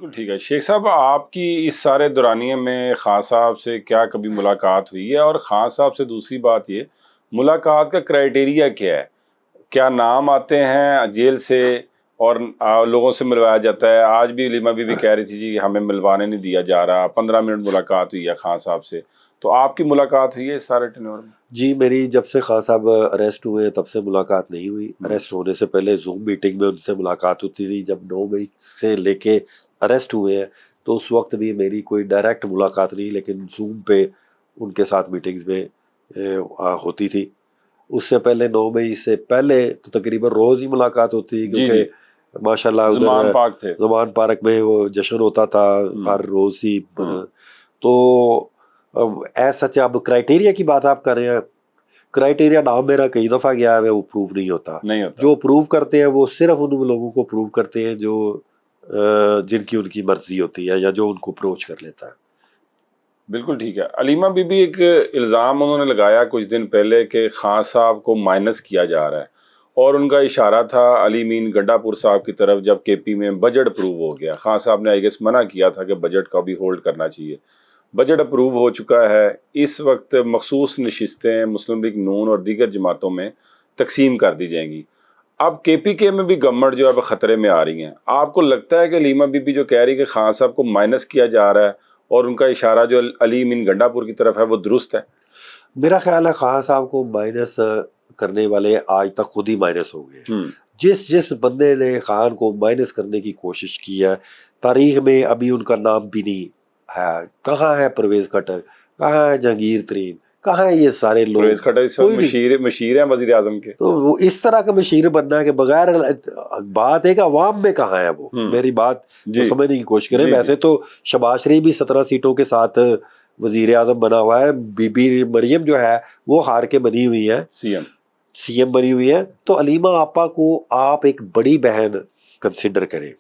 بالکل ٹھیک ہے شیخ صاحب، آپ کی اس سارے دورانیے میں خان صاحب سے کیا کبھی ملاقات ہوئی ہے؟ اور خان صاحب سے دوسری بات یہ، ملاقات کا کرائیٹیریا کیا ہے؟ کیا نام آتے ہیں جیل سے اور لوگوں سے ملوایا جاتا ہے؟ آج بھی علیمہ بی بی کہہ رہی تھی جی ہمیں ملوانے نہیں دیا جا رہا، 15 منٹ ملاقات ہوئی ہے خان صاحب سے، تو آپ کی ملاقات ہوئی ہے اس سارے ٹینور میں؟ جی میری جب سے خان صاحب اریسٹ ہوئے تب سے ملاقات نہیں ہوئی. اریسٹ ہونے سے پہلے زوم میٹنگ میں ان سے ملاقات ہوتی تھی. جب 9 مئی سے لے کے اریسٹ ہوئے ہیں تو اس وقت بھی میری کوئی ڈائریکٹ ملاقات نہیں، لیکن زوم پہ ان کے ساتھ میٹنگز میں ہوتی تھی. اس سے پہلے 9 مئی سے پہلے تو تقریباً روز ہی ملاقات ہوتی تھی، کیونکہ ماشاء اللہ زمان ادھر پاک تھے، زمان پارک میں وہ جشن ہوتا تھا ہر روز ہی. تو ایسا سچ اب کرائیٹیریا کی بات آپ کر رہے ہیں، کرائیٹیریا نام میرا کئی دفعہ گیا ہے وہ پروو نہیں ہوتا. جو پروو کرتے ہیں وہ صرف ان لوگوں کو پروو کرتے ہیں جو جن کی ان کی مرضی ہوتی ہے یا جو ان کو اپروچ کر لیتا ہے. بالکل ٹھیک ہے. علیمہ بی بی ایک الزام انہوں نے لگایا کچھ دن پہلے کہ خان صاحب کو مائنس کیا جا رہا ہے، اور ان کا اشارہ تھا علی مین گنڈا پور صاحب کی طرف جب کے پی میں بجٹ اپروو ہو گیا. خان صاحب نے آئی گیس منع کیا تھا کہ بجٹ کا بھی ہولڈ کرنا چاہیے. بجٹ اپروو ہو چکا ہے، اس وقت مخصوص نشستیں مسلم لیگ نون اور دیگر جماعتوں میں تقسیم کر دی جائیں گی. اب کے پی کے میں بھی گورنمنٹ جو ہے خطرے میں آ رہی ہیں. آپ کو لگتا ہے کہ علیمہ بی بی جو کہہ رہی کہ خان صاحب کو مائنس کیا جا رہا ہے اور ان کا اشارہ جو علی مین گنڈا پور کی طرف ہے وہ درست ہے؟ میرا خیال ہے خان صاحب کو مائنس کرنے والے آج تک خود ہی مائنس ہو گئے. جس بندے نے خان کو مائنس کرنے کی کوشش کی ہے تاریخ میں ابھی ان کا نام بھی نہیں ہے. کہاں ہے پرویز خٹک، کہاں ہے جہانگیر ترین، کہاں ہے یہ سارے لوگ؟ پرویز خٹک مشیر ہیں وزیر اعظم کے. تو وہ اس طرح کا مشیر بننا کہ بغیر بات ہے کہ عوام میں کہاں ہے وہ، میری بات تو سمجھنے کی کوشش کریں. ویسے تو شہباز شریف بھی 17 سیٹوں کے ساتھ وزیر اعظم بنا ہوا ہے. بی بی مریم جو ہے وہ ہار کے بنی ہوئی ہے سی ایم بنی ہوئی ہے. تو علیمہ آپا کو آپ ایک بڑی بہن کنسیڈر کریں.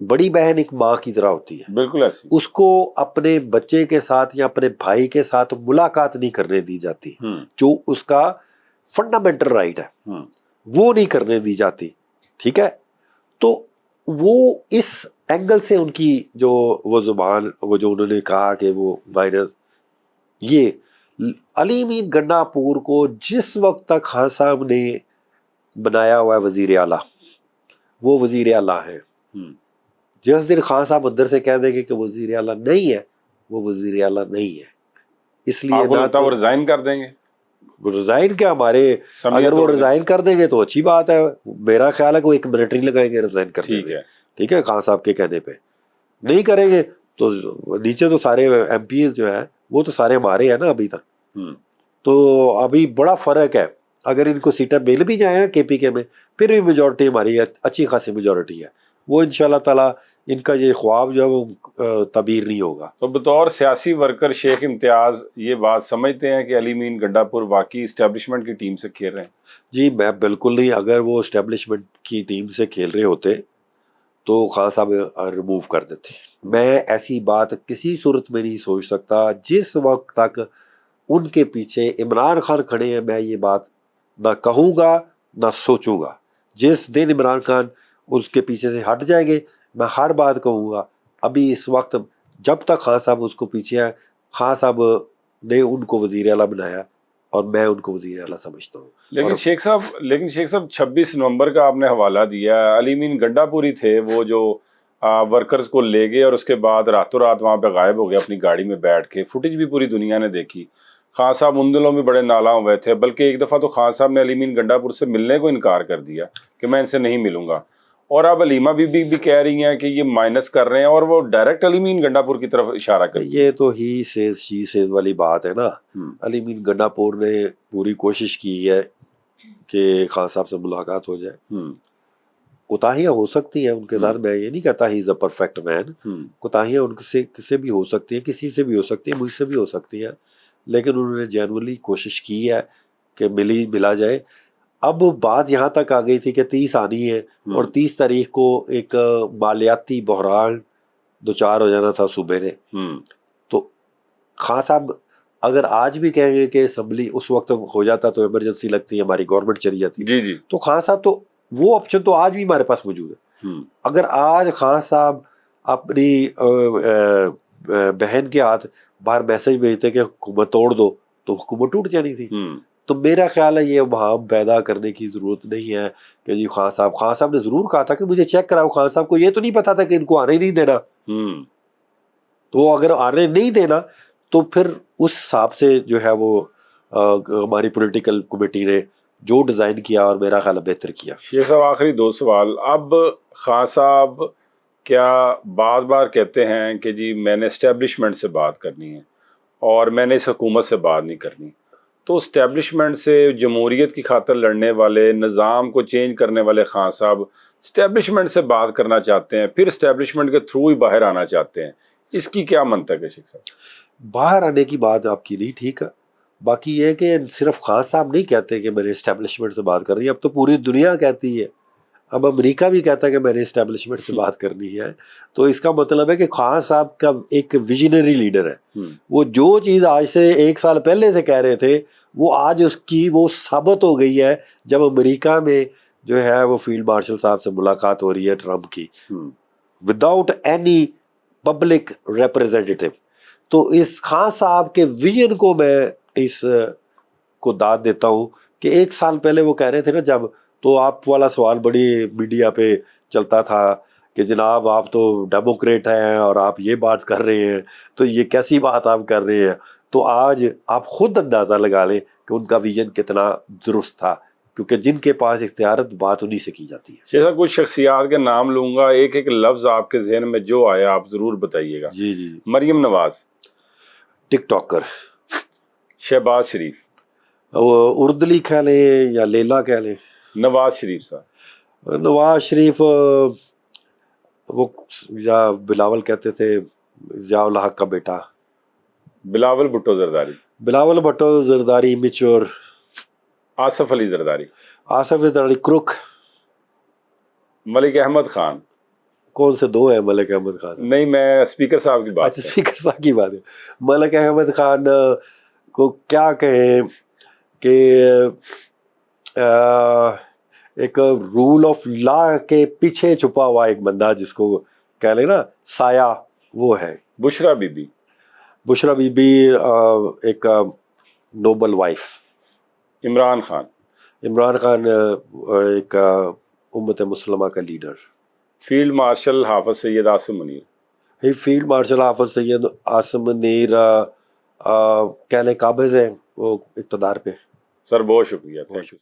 بڑی بہن ایک ماں کی طرح ہوتی ہے، بالکل ایسی. اس کو اپنے بچے کے ساتھ یا اپنے بھائی کے ساتھ ملاقات نہیں کرنے دی جاتی، جو اس کا فنڈامنٹل رائٹ ہے وہ نہیں کرنے دی جاتی. ٹھیک ہے، تو وہ اس اینگل سے ان کی جو وہ زبان وہ جو انہوں نے کہا کہ وہ وائرس یہ علی مین گنڈا پور کو جس وقت تک خان صاحب نے بنایا ہوا ہے وزیر اعلیٰ وہ وزیر اعلیٰ ہے. جس دن خان صاحب اندر سے کہہ دیں گے کہ وزیر اعلیٰ نہیں ہے وہ وزیر اعلیٰ نہیں ہے. اس لیے وہ ریزائن کر دیں گے. ریزائن کیا ہمارے اگر وہ ریزائن کر دیں گے تو اچھی بات ہے. میرا خیال ہے کہ وہ ایک ملٹری لگائیں گے ریزائن کرنے میں. ٹھیک ہے، خان صاحب کے کہنے پہ نہیں کریں گے تو نیچے تو سارے ایم پی جو ہیں وہ تو سارے ہمارے ہیں نا ابھی تک. تو ابھی بڑا فرق ہے. اگر ان کو سیٹیں مل بھی جائیں نا کے پی کے میں پھر بھی میجورٹی ہماری اچھی خاصی میجورٹی ہے. وہ انشاءاللہ تعالیٰ ان کا یہ خواب جو ہے وہ تعبیر نہیں ہوگا. تو بطور سیاسی ورکر شیخ امتیاز یہ بات سمجھتے ہیں کہ علی مین گنڈا پور واقعی اسٹیبلشمنٹ کی ٹیم سے کھیل رہے ہیں؟ جی میں بالکل نہیں. اگر وہ اسٹیبلشمنٹ کی ٹیم سے کھیل رہے ہوتے تو خان صاحب ریموو کر دیتے. میں ایسی بات کسی صورت میں نہیں سوچ سکتا. جس وقت تک ان کے پیچھے عمران خان کھڑے ہیں میں یہ بات نہ کہوں گا نہ سوچوں گا. جس دن عمران خان اس کے پیچھے سے ہٹ جائیں گے میں ہر بات کہوں گا. ابھی اس وقت جب تک خان صاحب اس کو پیچھے ہیں، خان صاحب نے ان کو وزیر اعلیٰ بنایا اور میں ان کو وزیر اعلیٰ سمجھتا ہوں. لیکن شیخ صاحب 26 نومبر کا آپ نے حوالہ دیا، علی مین گنڈا پوری تھے وہ جو ورکرز کو لے گئے اور اس کے بعد راتوں رات وہاں پہ غائب ہو گئے اپنی گاڑی میں بیٹھ کے. فوٹیج بھی پوری دنیا نے دیکھی. خان صاحب ان دنوں میں بڑے نالاں ہوئے تھے، بلکہ ایک دفعہ تو خان صاحب نے علی مین گنڈا پور سے ملنے کو انکار کر دیا کہ میں ان سے نہیں ملوں گا. اور اب علیمہ بی بی بھی کہہ رہی ہیں کہ یہ مائنس کر رہے ہیں اور وہ ڈائریکٹ علی مین گنڈا پور کی طرف اشارہ کر. یہ تو ہی سیز شی سیز والی بات ہے نا. علی مین گنڈا پور نے پوری کوشش کی ہے کہ خان صاحب سے ملاقات ہو جائے. کوتاہیاں ہو سکتی ہیں ان کے ساتھ، میں یہ نہیں کہتا ہی از اے پرفیکٹ مین. کوتاہیاں ان سے بھی ہو سکتی ہیں، کسی سے بھی ہو سکتی ہیں، مجھ سے بھی ہو سکتی ہیں، لیکن انہوں نے جینوئنلی کوشش کی ہے کہ ملا جائے. اب بات یہاں تک آ گئی تھی کہ 30 آنی ہے اور 30 تاریخ کو ایک مالیاتی بحران دوچار ہو جانا تھا صوبے نے. تو خان صاحب اگر آج بھی کہیں گے کہ اسمبلی اس وقت ہو جاتا تو ایمرجنسی لگتی ہے ہماری گورنمنٹ چلی جاتی، تو خان صاحب تو وہ آپشن تو آج بھی ہمارے پاس موجود ہے. اگر آج خان صاحب اپنی بہن کے ہاتھ باہر میسج بھیجتے کہ حکومت توڑ دو تو حکومت ٹوٹ جانی تھی. تو میرا خیال ہے یہ وہاں پیدا کرنے کی ضرورت نہیں ہے کہ جی خان صاحب نے ضرور کہا تھا کہ مجھے چیک کراؤ. خان صاحب کو یہ تو نہیں پتا تھا کہ ان کو آنے نہیں دینا. تو اگر آنے نہیں دینا تو پھر اس حساب سے جو ہے وہ ہماری پولیٹیکل کمیٹی نے جو ڈیزائن کیا اور میرا خیال بہتر کیا. شیخ صاحب آخری 2 سوال. اب خان صاحب کیا بار بار کہتے ہیں کہ جی میں نے اسٹیبلشمنٹ سے بات کرنی ہے اور میں نے اس حکومت سے بات نہیں کرنی. تو اسٹیبلشمنٹ سے جمہوریت کی خاطر لڑنے والے, نظام کو چینج کرنے والے خان صاحب اسٹیبلشمنٹ سے بات کرنا چاہتے ہیں, پھر اسٹیبلشمنٹ کے تھرو ہی باہر آنا چاہتے ہیں. اس کی کیا منطق ہے شیخ صاحب؟ باہر آنے کی بات آپ کی نہیں ٹھیک ہے. باقی یہ کہ صرف خان صاحب نہیں کہتے کہ میں نے اسٹیبلشمنٹ سے بات کرنی ہے, اب تو پوری دنیا کہتی ہے. اب امریکہ بھی کہتا ہے کہ میں نے اسٹیبلشمنٹ سے بات کرنی ہے. تو اس کا مطلب ہے کہ خان صاحب کا ایک ویژنری لیڈر ہے. وہ جو چیز آج سے 1 سال پہلے سے کہہ رہے تھے وہ آج اس کی وہ ثابت ہو گئی ہے جب امریکہ میں جو ہے وہ فیلڈ مارشل صاحب سے ملاقات ہو رہی ہے ٹرمپ کی, وداؤٹ اینی پبلک ریپرزینٹیٹیو. تو اس خان صاحب کے ویژن کو میں اس کو داد دیتا ہوں کہ 1 سال پہلے وہ کہہ رہے تھے نا جب, تو آپ والا سوال بڑی میڈیا پہ چلتا تھا کہ جناب آپ تو ڈیموکریٹ ہیں اور آپ یہ بات کر رہے ہیں تو یہ کیسی بات آپ کر رہے ہیں. تو آج آپ خود اندازہ لگا لیں کہ ان کا ویژن کتنا درست تھا, کیونکہ جن کے پاس اختیارت بات انہی سے کی جاتی ہے. جیسا کچھ شخصیات کے نام لوں گا, ایک ایک لفظ آپ کے ذہن میں جو آیا آپ ضرور بتائیے گا. جی جی. مریم نواز, ٹک ٹاکر. شہباز شریف, اردلی کہہ لیں یا لیلا کہہ لیں. نواز شریف صاحب. نواز شریف وہ یا بلاول کہتے تھے, ضیاء الحق کا بیٹا. بلاول بھٹو زرداری. بلاول بھٹو زرداری میچور. آصف علی زرداری. آصف زرداری کروک. ملک احمد خان. کون سے 2 ہیں ملک احمد خان؟ نہیں, میں اسپیکر صاحب کی بات. اچھا اسپیکر صاحب کی بات ہے. ملک احمد خان کو کیا کہیں کہ ایک رول آف لا کے پیچھے چھپا ہوا ایک بندہ جس کو کہہ لیں نا سایہ, وہ ہے. بشرا be be. Bushra be be ایک نوبل وائف. عمران خان. عمران خان ایک امت مسلمہ کا لیڈر. فیلڈ مارشل حافظ سید عاصم منیر. فیلڈ مارشل حافظ سید عاصم منیر کہنے قابض ہیں وہ اقتدار پہ. سر بہت شکریہ.